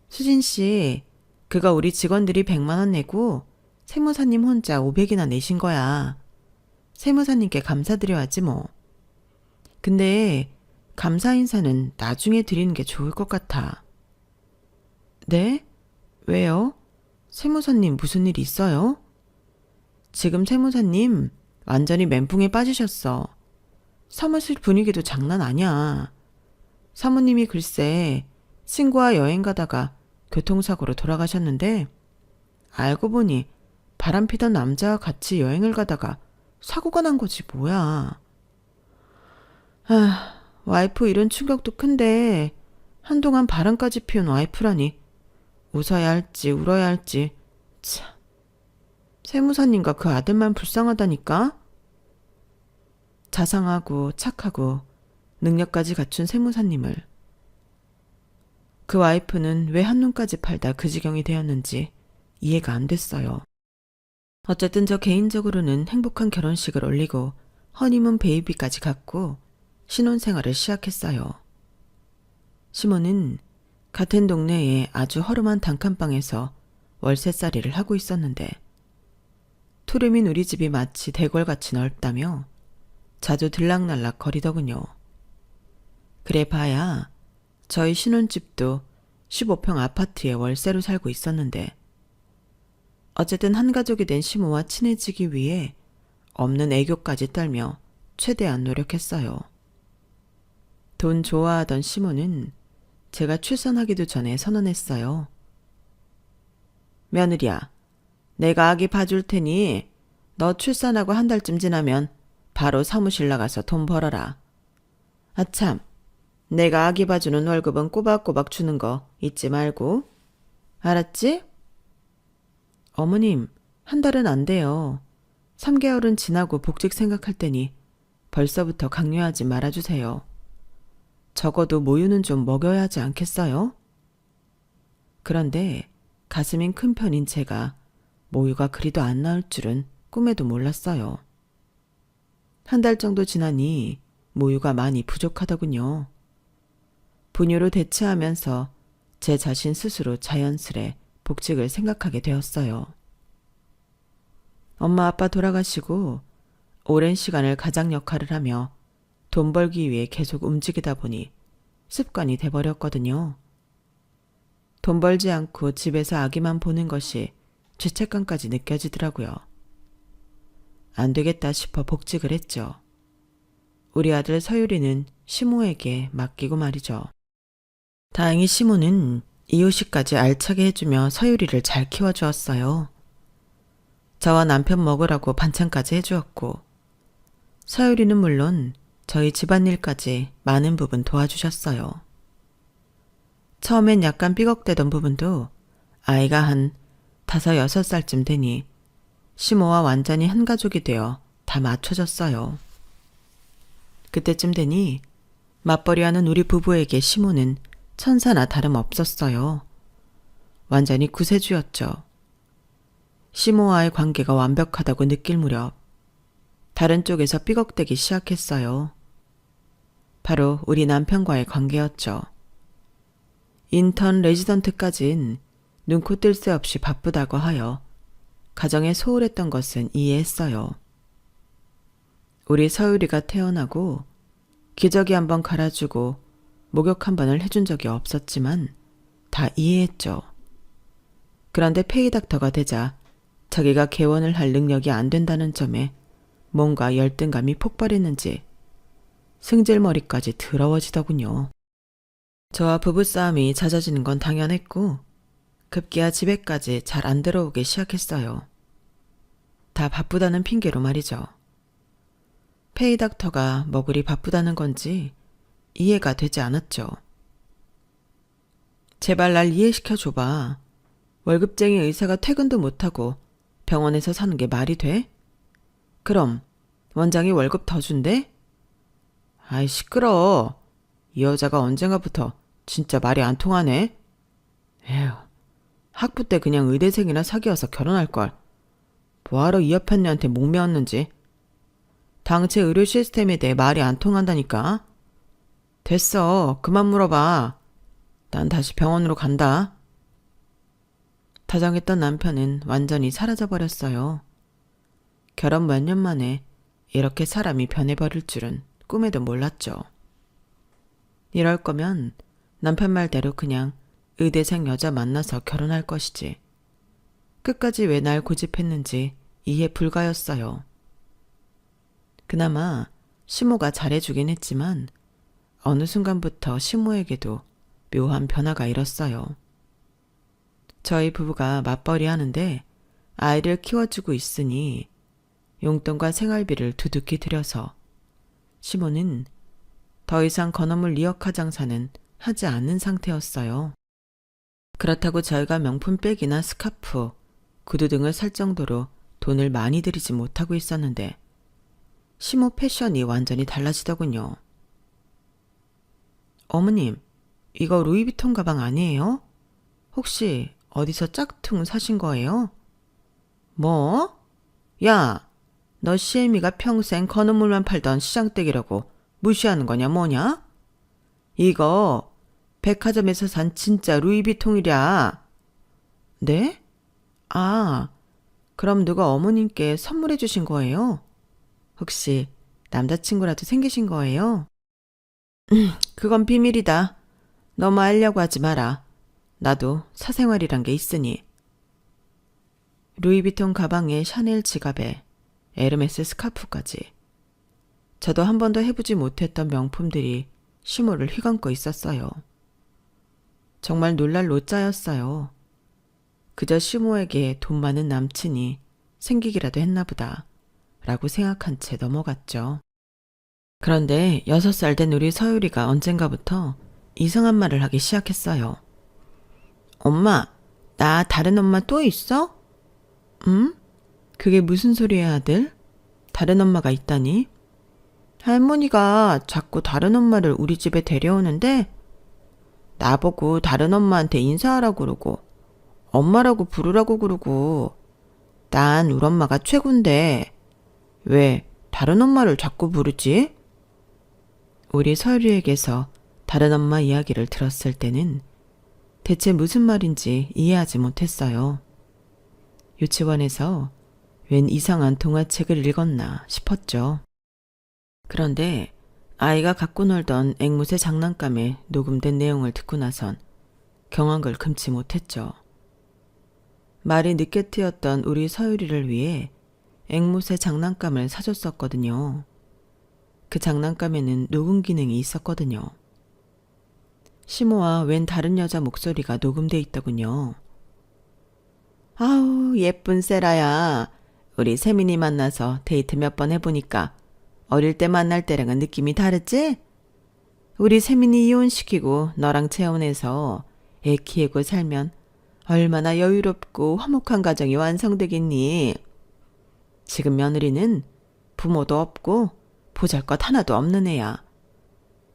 수진 씨, 그거 우리 직원들이 100만 원 내고 세무사님 혼자 500이나 내신 거야. 세무사님께 감사드려야지 뭐. 근데 감사 인사는 나중에 드리는 게 좋을 것 같아. 네? 왜요? 세무사님 무슨 일 있어요? 지금 세무사님 완전히 멘붕에 빠지셨어. 사무실 분위기도 장난 아니야. 사모님이 글쎄 친구와 여행 가다가 교통사고로 돌아가셨는데 알고 보니 바람피던 남자와 같이 여행을 가다가 사고가 난 거지 뭐야. 와이프 이런 충격도 큰데 한동안 바람까지 피운 와이프라니 웃어야 할지 울어야 할지 참. 세무사님과 그 아들만 불쌍하다니까. 자상하고 착하고 능력까지 갖춘 세무사님을 그 와이프는 왜 한눈까지 팔다 그 지경이 되었는지 이해가 안 됐어요. 어쨌든 저 개인적으로는 행복한 결혼식을 올리고 허니문 베이비까지 갖고 신혼생활을 시작했어요. 시모는 같은 동네에 아주 허름한 단칸방에서 월세살이를 하고 있었는데 투룸인 우리 집이 마치 대궐같이 넓다며 자주 들락날락 거리더군요. 그래 봐야 저희 신혼집도 15평 아파트에 월세로 살고 있었는데 어쨌든 한 가족이 된 시모와 친해지기 위해 없는 애교까지 떨며 최대한 노력했어요. 돈 좋아하던 시모는 제가 출산하기도 전에 선언했어요. 며느리야, 내가 아기 봐줄 테니 너 출산하고 한 달쯤 지나면 바로 사무실 나가서 돈 벌어라. 아참, 내가 아기 봐주는 월급은 꼬박꼬박 주는 거 잊지 말고. 알았지? 어머님, 한 달은 안 돼요. 3개월은 지나고 복직 생각할 테니 벌써부터 강요하지 말아주세요. 적어도 모유는 좀 먹여야 하지 않겠어요? 그런데 가슴인 큰 편인 제가 모유가 그리도 안 나올 줄은 꿈에도 몰랐어요. 한 달 정도 지나니 모유가 많이 부족하더군요. 분유로 대체하면서 제 자신 스스로 자연스레 복직을 생각하게 되었어요. 엄마 아빠 돌아가시고 오랜 시간을 가장 역할을 하며 돈 벌기 위해 계속 움직이다 보니 습관이 돼버렸거든요. 돈 벌지 않고 집에서 아기만 보는 것이 죄책감까지 느껴지더라고요. 안 되겠다 싶어 복직을 했죠. 우리 아들 서유리는 시모에게 맡기고 말이죠. 다행히 시모는 이유식까지 알차게 해주며 서유리를 잘 키워주었어요. 저와 남편 먹으라고 반찬까지 해주었고, 서유리는 물론 저희 집안일까지 많은 부분 도와주셨어요. 처음엔 약간 삐걱대던 부분도 아이가 한 5, 6살쯤 되니 시모와 완전히 한 가족이 되어 다 맞춰졌어요. 그때쯤 되니 맞벌이하는 우리 부부에게 시모는 천사나 다름없었어요. 완전히 구세주였죠. 시모와의 관계가 완벽하다고 느낄 무렵 다른 쪽에서 삐걱대기 시작했어요. 바로 우리 남편과의 관계였죠. 인턴 레지던트까진 눈코 뜰 새 없이 바쁘다고 하여 가정에 소홀했던 것은 이해했어요. 우리 서유리가 태어나고 기저귀 한 번 갈아주고 목욕 한 번을 해준 적이 없었지만 다 이해했죠. 그런데 페이닥터가 되자 자기가 개원을 할 능력이 안 된다는 점에 뭔가 열등감이 폭발했는지 승질머리까지 더러워지더군요. 저와 부부싸움이 잦아지는 건 당연했고 급기야 집에까지 잘 안 들어오기 시작했어요. 다 바쁘다는 핑계로 말이죠. 페이닥터가 뭐 그리 바쁘다는 건지 이해가 되지 않았죠. 제발 날 이해시켜줘봐. 월급쟁이 의사가 퇴근도 못하고 병원에서 사는 게 말이 돼? 그럼 원장이 월급 더 준대? 아이 시끄러워. 이 여자가 언젠가부터 진짜 말이 안 통하네. 에휴, 학부 때 그냥 의대생이나 사귀어서 결혼할걸. 뭐하러 이 여편네한테 목 메었는지. 당체 의료 시스템에 대해 말이 안 통한다니까. 됐어. 그만 물어봐. 난 다시 병원으로 간다. 다정했던 남편은 완전히 사라져버렸어요. 결혼 몇 년 만에 이렇게 사람이 변해버릴 줄은 꿈에도 몰랐죠. 이럴 거면 남편 말대로 그냥 의대생 여자 만나서 결혼할 것이지. 끝까지 왜 날 고집했는지 이해 불가였어요. 그나마 시모가 잘해주긴 했지만 어느 순간부터 시모에게도 묘한 변화가 일었어요. 저희 부부가 맞벌이 하는데 아이를 키워주고 있으니 용돈과 생활비를 두둑히 들여서 시모는 더 이상 건어물 리어카 장사는 하지 않는 상태였어요. 그렇다고 저희가 명품백이나 스카프, 구두 등을 살 정도로 돈을 많이 들이지 못하고 있었는데 시모 패션이 완전히 달라지더군요. 어머님, 이거 루이비통 가방 아니에요? 혹시 어디서 짝퉁 사신 거예요? 뭐? 야, 너 시애미가 평생 건어물만 팔던 시장댁이라고 무시하는 거냐 뭐냐? 이거 백화점에서 산 진짜 루이비통이랴. 네? 아, 그럼 누가 어머님께 선물해 주신 거예요? 혹시 남자친구라도 생기신 거예요? 그건 비밀이다. 너무 알려고 하지 마라. 나도 사생활이란 게 있으니. 루이비통 가방에 샤넬 지갑에 에르메스 스카프까지. 저도 한 번도 해보지 못했던 명품들이 시모를 휘감고 있었어요. 정말 놀랄 노짜였어요. 그저 시모에게 돈 많은 남친이 생기기라도 했나 보다 라고 생각한 채 넘어갔죠. 그런데 6살 된 우리 서유리가 언젠가부터 이상한 말을 하기 시작했어요. 엄마, 나 다른 엄마 또 있어? 응? 그게 무슨 소리야, 아들? 다른 엄마가 있다니? 할머니가 자꾸 다른 엄마를 우리 집에 데려오는데 나보고 다른 엄마한테 인사하라고 그러고 엄마라고 부르라고 그러고 난 우리 엄마가 최고인데 왜 다른 엄마를 자꾸 부르지? 우리 서유리에게서 다른 엄마 이야기를 들었을 때는 대체 무슨 말인지 이해하지 못했어요. 유치원에서 웬 이상한 동화책을 읽었나 싶었죠. 그런데 아이가 갖고 놀던 앵무새 장난감에 녹음된 내용을 듣고 나선 경악을 금치 못했죠. 말이 늦게 트였던 우리 서유리를 위해 앵무새 장난감을 사줬었거든요. 그 장난감에는 녹음 기능이 있었거든요. 시모와 웬 다른 여자 목소리가 녹음돼 있더군요. 아우, 예쁜 세라야. 우리 세민이 만나서 데이트 몇 번 해보니까 어릴 때 만날 때랑은 느낌이 다르지? 우리 세민이 이혼시키고 너랑 재혼해서 애 키우고 살면 얼마나 여유롭고 화목한 가정이 완성되겠니? 지금 며느리는 부모도 없고 보잘것 하나도 없는 애야.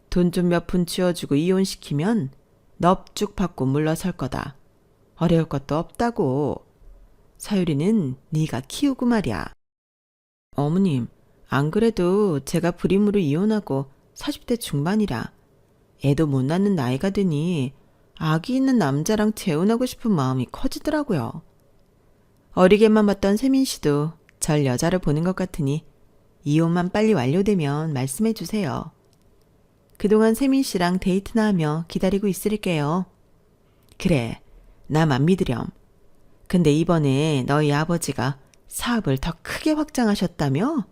돈 좀 몇 푼 쥐어주고 이혼시키면 넙죽 받고 물러설 거다. 어려울 것도 없다고. 사유리는 네가 키우고 말이야. 어머님, 안 그래도 제가 불임으로 이혼하고 40대 중반이라 애도 못 낳는 나이가 되니 아기 있는 남자랑 재혼하고 싶은 마음이 커지더라고요. 어리게만 봤던 세민 씨도 절 여자를 보는 것 같으니 이혼만 빨리 완료되면 말씀해 주세요. 그동안 세민 씨랑 데이트나 하며 기다리고 있을게요. 그래, 나만 믿으렴. 근데 이번에 너희 아버지가 사업을 더 크게 확장하셨다며?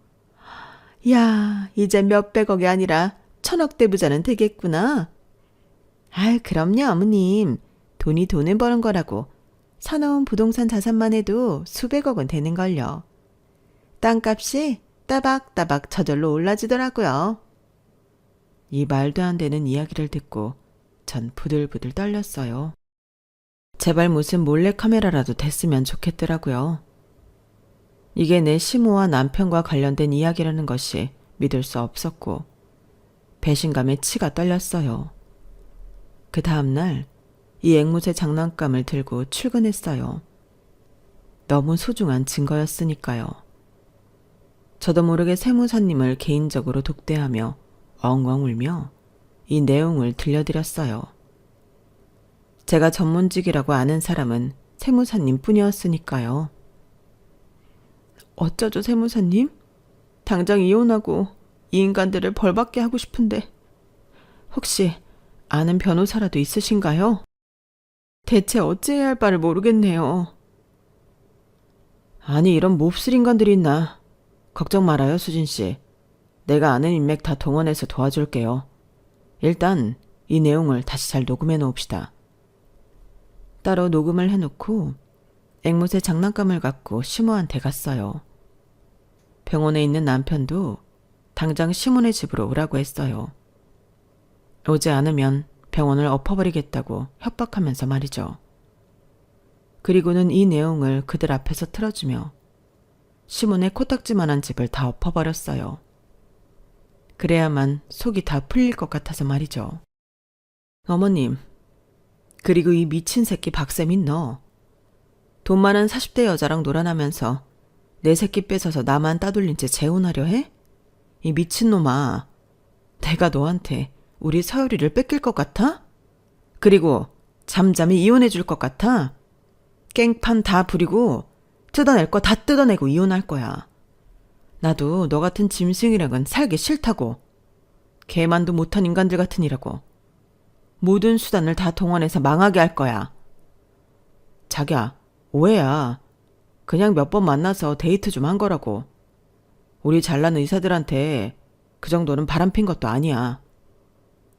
야, 이제 몇백억이 아니라 천억대 부자는 되겠구나. 아유, 그럼요, 어머님. 돈이 돈을 버는 거라고. 사놓은 부동산 자산만 해도 수백억은 되는걸요. 땅값이 따박따박 저절로 올라지더라고요. 이 말도 안 되는 이야기를 듣고 전 부들부들 떨렸어요. 제발 무슨 몰래카메라라도 됐으면 좋겠더라고요. 이게 내 시모와 남편과 관련된 이야기라는 것이 믿을 수 없었고 배신감에 치가 떨렸어요. 그 다음날 이 앵무새 장난감을 들고 출근했어요. 너무 소중한 증거였으니까요. 저도 모르게 세무사님을 개인적으로 독대하며 엉엉 울며 이 내용을 들려드렸어요. 제가 전문직이라고 아는 사람은 세무사님 뿐이었으니까요. 어쩌죠, 세무사님? 당장 이혼하고 이 인간들을 벌받게 하고 싶은데 혹시 아는 변호사라도 있으신가요? 대체 어찌해야 할 바를 모르겠네요. 아니, 이런 몹쓸 인간들이 있나. 걱정 말아요, 수진씨. 내가 아는 인맥 다 동원해서 도와줄게요. 일단 이 내용을 다시 잘 녹음해 놓읍시다. 따로 녹음을 해놓고 앵무새 장난감을 갖고 시모한테 갔어요. 병원에 있는 남편도 당장 시모네 집으로 오라고 했어요. 오지 않으면 병원을 엎어버리겠다고 협박하면서 말이죠. 그리고는 이 내용을 그들 앞에서 틀어주며 시몬의 코딱지만한 집을 다 엎어버렸어요. 그래야만 속이 다 풀릴 것 같아서 말이죠. 어머님, 그리고 이 미친 새끼 박세민 너. 돈 많은 40대 여자랑 놀아나면서 내 새끼 뺏어서 나만 따돌린 채 재혼하려 해? 이 미친놈아. 내가 너한테 우리 서유리를 뺏길 것 같아? 그리고 잠잠히 이혼해 줄 것 같아? 깽판 다 부리고 뜯어낼 거 다 뜯어내고 이혼할 거야. 나도 너 같은 짐승이랑은 살기 싫다고. 개만도 못한 인간들 같으니라고. 모든 수단을 다 동원해서 망하게 할 거야. 자기야, 오해야. 그냥 몇 번 만나서 데이트 좀 한 거라고. 우리 잘난 의사들한테 그 정도는 바람핀 것도 아니야.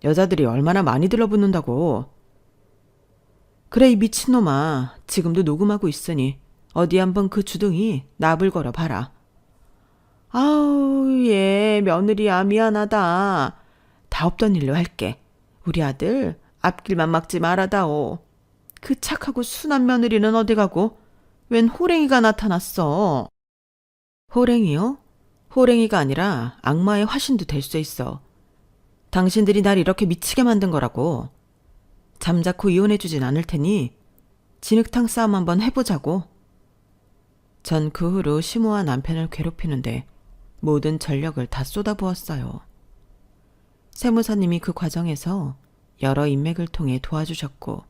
여자들이 얼마나 많이 들러붙는다고. 그래, 이 미친놈아. 지금도 녹음하고 있으니 어디 한번 그 주둥이 나불거려 봐라. 아우, 얘 며느리야, 미안하다. 다 없던 일로 할게. 우리 아들 앞길만 막지 말아다오. 그 착하고 순한 며느리는 어디 가고 웬 호랭이가 나타났어. 호랭이요? 호랭이가 아니라 악마의 화신도 될 수 있어. 당신들이 날 이렇게 미치게 만든 거라고. 잠자코 이혼해주진 않을 테니 진흙탕 싸움 한번 해보자고. 전 그 후로 시모와 남편을 괴롭히는데 모든 전력을 다 쏟아부었어요. 세무사님이 그 과정에서 여러 인맥을 통해 도와주셨고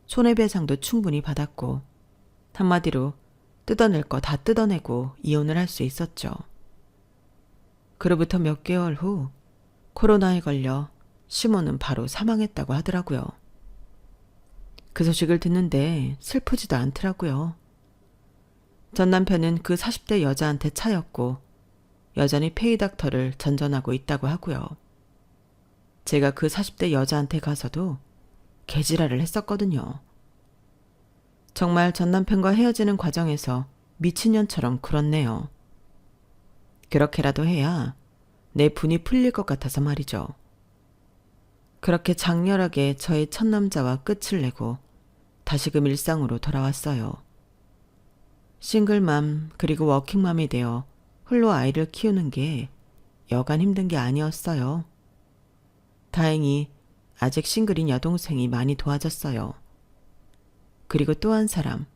손해배상도 충분히 받았고 한마디로 뜯어낼 거 다 뜯어내고 이혼을 할 수 있었죠. 그로부터 몇 개월 후 코로나에 걸려 시모는 바로 사망했다고 하더라고요. 그 소식을 듣는데 슬프지도 않더라고요. 전 남편은 그 40대 여자한테 차였고 여전히 페이닥터를 전전하고 있다고 하고요. 제가 그 40대 여자한테 가서도 개지랄을 했었거든요. 정말 전 남편과 헤어지는 과정에서 미친년처럼 굴었네요. 그렇게라도 해야 내 분이 풀릴 것 같아서 말이죠. 그렇게 장렬하게 저의 첫 남자와 끝을 내고 다시금 일상으로 돌아왔어요. 싱글맘 그리고 워킹맘이 되어 홀로 아이를 키우는 게 여간 힘든 게 아니었어요. 다행히 아직 싱글인 여동생이 많이 도와줬어요. 그리고 또 한 사람,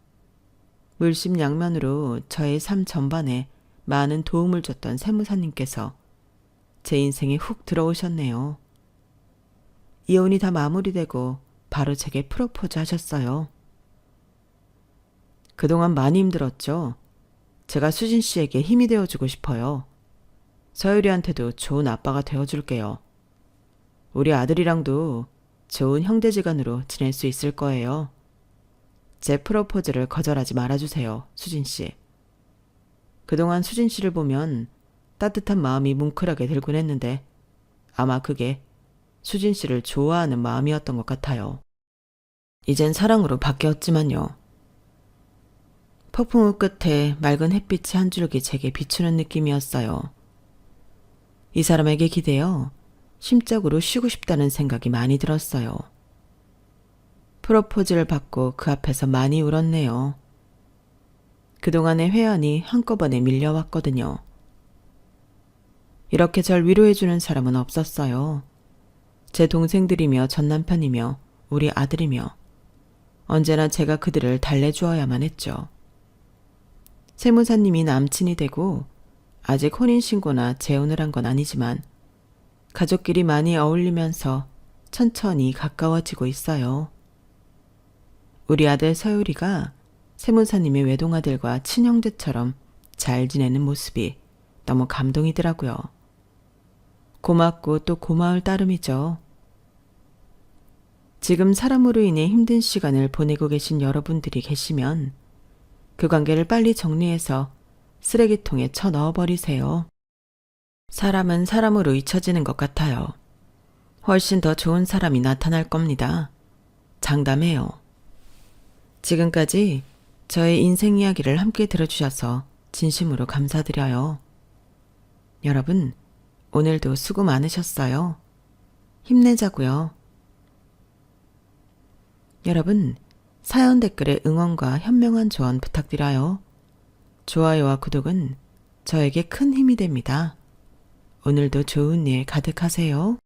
물심양면으로 저의 삶 전반에 많은 도움을 줬던 세무사님께서 제 인생에 훅 들어오셨네요. 이혼이 다 마무리되고 바로 제게 프로포즈 하셨어요. 그동안 많이 힘들었죠. 제가 수진 씨에게 힘이 되어주고 싶어요. 서유리한테도 좋은 아빠가 되어줄게요. 우리 아들이랑도 좋은 형제지간으로 지낼 수 있을 거예요. 제 프로포즈를 거절하지 말아주세요, 수진 씨. 그동안 수진 씨를 보면 따뜻한 마음이 뭉클하게 들곤 했는데 아마 그게 수진 씨를 좋아하는 마음이었던 것 같아요. 이젠 사랑으로 바뀌었지만요. 폭풍우 끝에 맑은 햇빛이 한 줄기 제게 비추는 느낌이었어요. 이 사람에게 기대어 심적으로 쉬고 싶다는 생각이 많이 들었어요. 프로포즈를 받고 그 앞에서 많이 울었네요. 그동안의 회한이 한꺼번에 밀려왔거든요. 이렇게 절 위로해주는 사람은 없었어요. 제 동생들이며 전 남편이며 우리 아들이며 언제나 제가 그들을 달래주어야만 했죠. 세무사님이 남친이 되고 아직 혼인신고나 재혼을 한 건 아니지만 가족끼리 많이 어울리면서 천천히 가까워지고 있어요. 우리 아들 서유리가 세무사님의 외동아들과 친형제처럼 잘 지내는 모습이 너무 감동이더라고요. 고맙고 또 고마울 따름이죠. 지금 사람으로 인해 힘든 시간을 보내고 계신 여러분들이 계시면 그 관계를 빨리 정리해서 쓰레기통에 쳐 넣어버리세요. 사람은 사람으로 잊혀지는 것 같아요. 훨씬 더 좋은 사람이 나타날 겁니다. 장담해요. 지금까지 저의 인생 이야기를 함께 들어주셔서 진심으로 감사드려요. 여러분, 오늘도 수고 많으셨어요. 힘내자고요. 여러분, 사연 댓글에 응원과 현명한 조언 부탁드려요. 좋아요와 구독은 저에게 큰 힘이 됩니다. 오늘도 좋은 일 가득하세요.